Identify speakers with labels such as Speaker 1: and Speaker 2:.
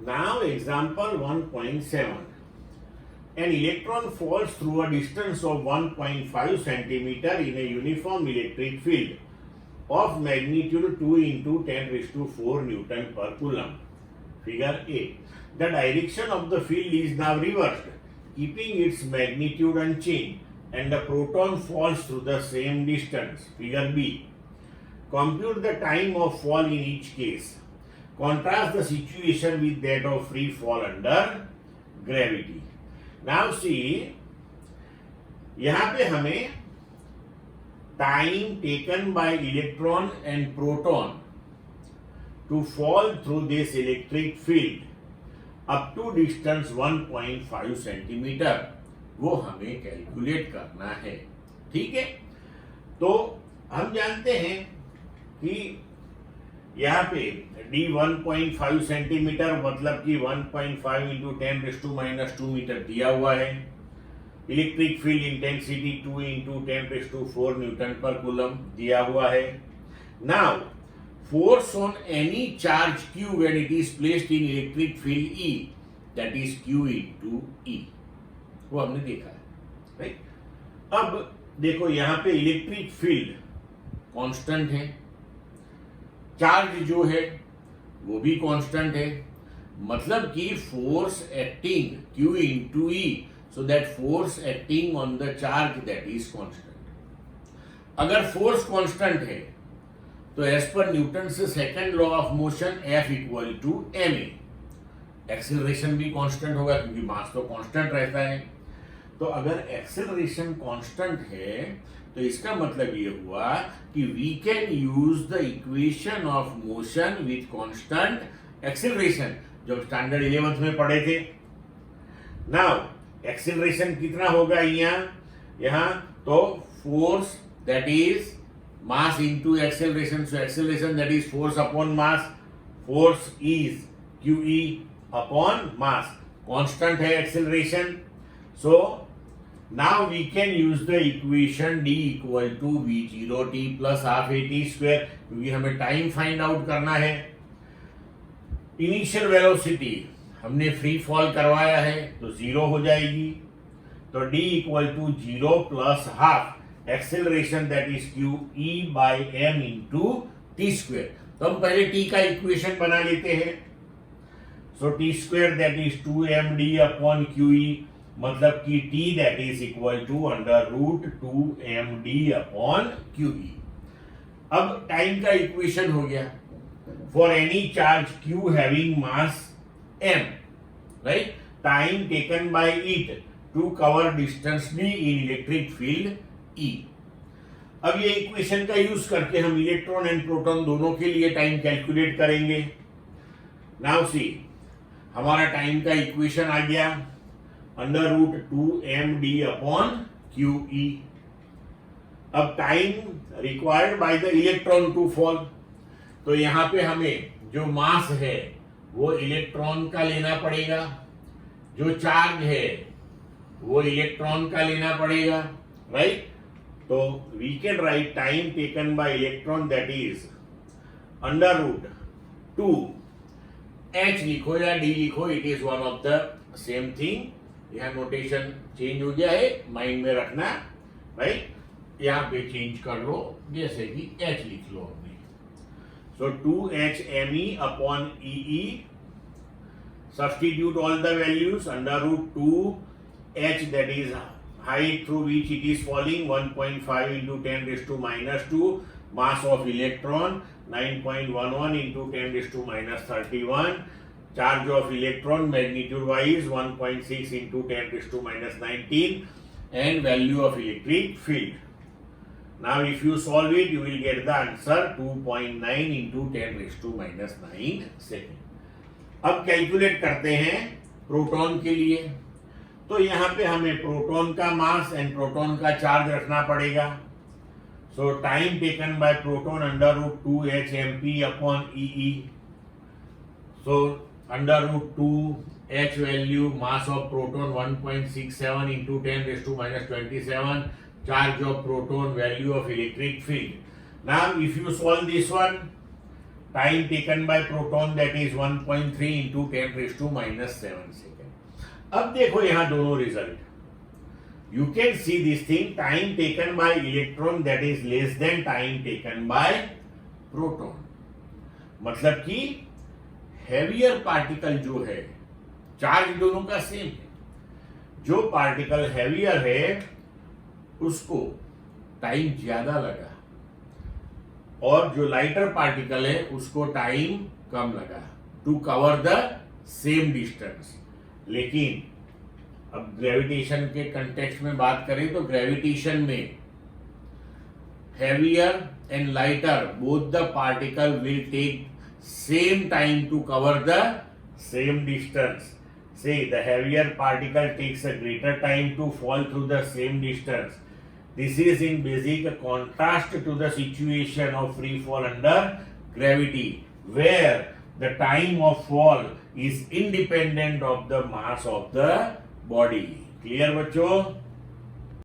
Speaker 1: Now example 1.7. An electron falls through a distance of 1.5 centimeter in a uniform electric field of magnitude 2 into 10 raised to 4 Newton per Coulomb. Figure A. The direction of the field is now reversed, keeping its magnitude unchanged, and the proton falls through the same distance. Figure B. Compute the time of fall in each case. Contrast the situation with that of free fall under gravity. Now see, यहाँ पे हमें time taken by electron and proton to fall through this electric field up to distance 1.5 centimetre वो हमें calculate करना है. ठीक है, तो हम जानते हैं कि यहाँ पे d 1.5 सेंटीमीटर मतलब कि 1.5 into 10 raise to minus 2 metre दिया हुआ है. Electric field intensity 2 into 10 raise to 4 newton per coulomb दिया हुआ है. Now force on any charge q when it is placed in electric field E, that is q into E, वो हमने देखा है, राइट. अब देखो यहाँ पे इलेक्ट्रिक फील्ड कांस्टेंट है, चार्ज जो है वो भी कांस्टेंट है, मतलब कि force acting q into E, so that force acting on the charge that is constant. अगर फोर्स कांस्टेंट है तो एज पर न्यूटन से second law of motion F equal to ma. Acceleration भी कांस्टेंट होगा क्योंकि मास तो कांस्टेंट रहता है. तो अगर एक्सेलरेशन कांस्टेंट है तो इसका मतलब ये हुआ कि we can use the equation of motion with constant acceleration, जो स्टैंडर्ड 11th में पढ़े थे. नाउ एक्सेलरेशन कितना होगा यहाँ तो force that is mass into acceleration, so acceleration that is force upon mass, force is QE upon mass, constant है acceleration. So now we can use the equation d equal to v0t plus half at square, क्योंकि हमें time find out करना है. Initial velocity हमने free fall करवाया है तो 0 हो जाएगी, तो d equal to 0 plus half acceleration that is q e by m into t square. तो हम पहले t का इक्वेशन बना लेते हैं. So t square that is 2md upon QE, मतलब कि t दैट इज equal to under root 2md upon QE. अब टाइम का इक्वेशन हो गया for any charge q having mass m, right. Time taken by it to cover distance d in electric field E. अब ये इक्वेशन का use करके हम electron and proton दोनों के लिए टाइम कैलकुलेट करेंगे. नाउ सी, हमारा टाइम का इक्वेशन आ गया under root 2md upon QE. अब time required by the electron to fall, तो यहाँ पे हमें जो मास है वो इलेक्ट्रॉन का लेना पड़ेगा, जो चार्ज है वो इलेक्ट्रॉन का लेना पड़ेगा, राइट. तो we can write time taken by electron that is under root 2h लिखो या d लिखो, it is one of the same thing. यहाँ नोटेशन चेंज हो गया है, माइंड में रखना, राइट. यहाँ पे चेंज कर लो, जैसे कि h लिख लो हमने. So 2h me upon ee, substitute all the values. Under root 2h that is height through which it is falling 1.5 into 10 raised to minus 2, mass of electron 9.11 into 10 raised to minus 31, charge of electron magnitude wise 1.6 into 10 raised to minus 19, and value of electric field. Now if you solve it you will get the answer 2.9 into 10 raised to minus 9 second. अब calculate करते हैं proton के लिए. तो यहाँ पे हमें proton का मास एंड प्रोटॉन का चार्ज रखना पड़ेगा. So time taken by proton under root 2h mp upon ee. So under root 2h value, mass of proton 1.67 into 10 raise to minus 27, charge of proton, value of electric field. Now if you solve this one time taken by proton that is 1.3 into 10 raised to minus 7 second. अब देखो यहाँ दोनों result. You can see this thing, time taken by electron that is less than time taken by proton. मतलब कि heavier particle जो है, charge दोनों का सेम है. जो पार्टिकल हैवियर है उसको टाइम ज्यादा लगा और जो लाइटर पार्टिकल है उसको टाइम कम लगा to cover the same distance. लेकिन अब ग्रेविटेशन के कंटेक्स्ट में बात करें तो ग्रेविटेशन में heavier and lighter both the particle will take same time to cover the same distance. Say the heavier particle takes a greater time to fall through the same distance. This is in basic contrast to the situation of free fall under gravity, where the time of fall is independent of the mass of the body. Clear बच्चों?